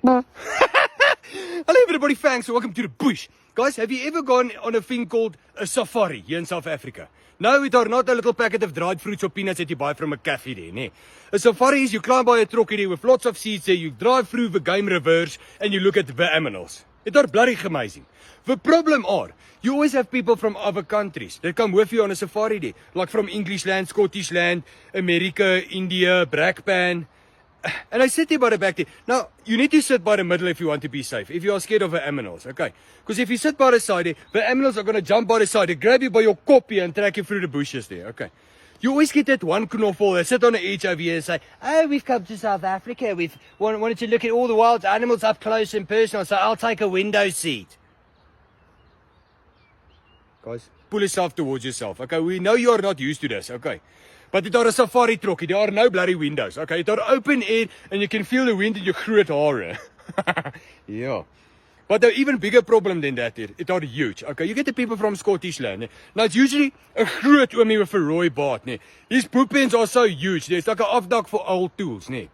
Hello everybody, thanks, welcome to the bush. Guys, have you ever gone on a thing called a safari here in South Africa? No, it are not a little packet of dried fruits or peanuts that you buy from a cafe there, nee. A safari is you climb by a trokkie there with lots of seats there, you drive through the game reserves and you look at the animals. It are bloody amazing. The problem are, you always have people from other countries that come with you on a safari there, like from English land, Scottish land, America, India, Brakpan. And I sit here by the back there. Now, you need to sit by the middle if you want to be safe, if you are scared of the animals, okay? Because if you sit by the side there, the animals are going to jump by the side, they grab you by your koppie and drag you through the bushes there, okay? You always get that one knoffel that sit on the edge over here and say, oh, we've come to South Africa, we've wanted to look at all the wild animals up close and personal, so I'll take a window seat. Guys, pull yourself towards yourself, okay? We know you are not used to this, okay? But it are a safari trokkie, there are no bloody windows, okay? It are open air and you can feel the wind in your groot hare. Yeah. But the even bigger problem than that here, it are huge, okay? You get the people from Scottish land, nee? Now it's usually a groot oomie with a rooi baard, nee? His poopens are so huge, there's like an afdak for old tools, nee?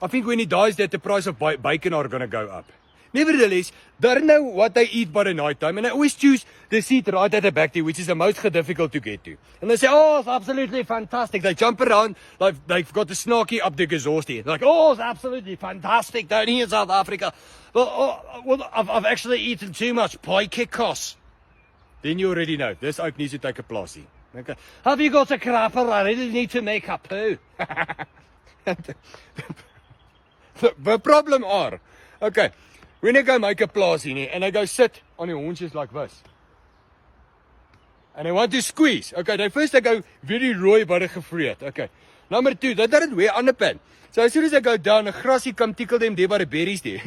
I think when he dies that the price of bacon are gonna go up. Nevertheless, they know what they eat by the night time, and they always choose the seat right at the back there, which is the most difficult to get to. And they say, oh, it's absolutely fantastic. They jump around like they've got the snarky up the exhaust here. Like, oh, it's absolutely fantastic down here in South Africa. Well, I've actually eaten too much paaitjie. Then you already know, this oak needs to take a plassie. Okay. Have you got a crapper? I really need to make a poo. The problem are, okay, when I go make a plassie and I go sit on the haunches like this. And I want to squeeze. Okay, then first I go very rooi by the gevreed. Okay. Number 2, they don't wear underpants. So as soon as I go down, a grassy come tickle them there by the berries there.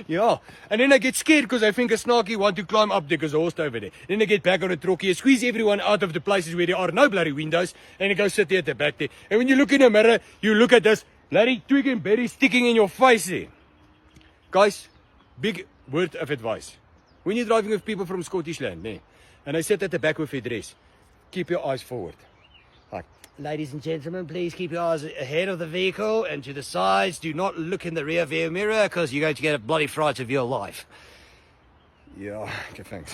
Yeah. And then I get scared because I think a snarky want to climb up the exhaust over there. Then I get back on the trokkie, I squeeze everyone out of the places where there are no bloody windows, and I go sit there at the back there. And when you look in the mirror, you look at this bloody twig and berry sticking in your face there. Guys, big word of advice. When you're driving with people from Scottish land, nee, and they sit at the back with their dress, keep your eyes forward. Like, ladies and gentlemen, please keep your eyes ahead of the vehicle and to the sides. Do not look in the rear view mirror because you're going to get a bloody fright of your life. Yeah, okay, thanks.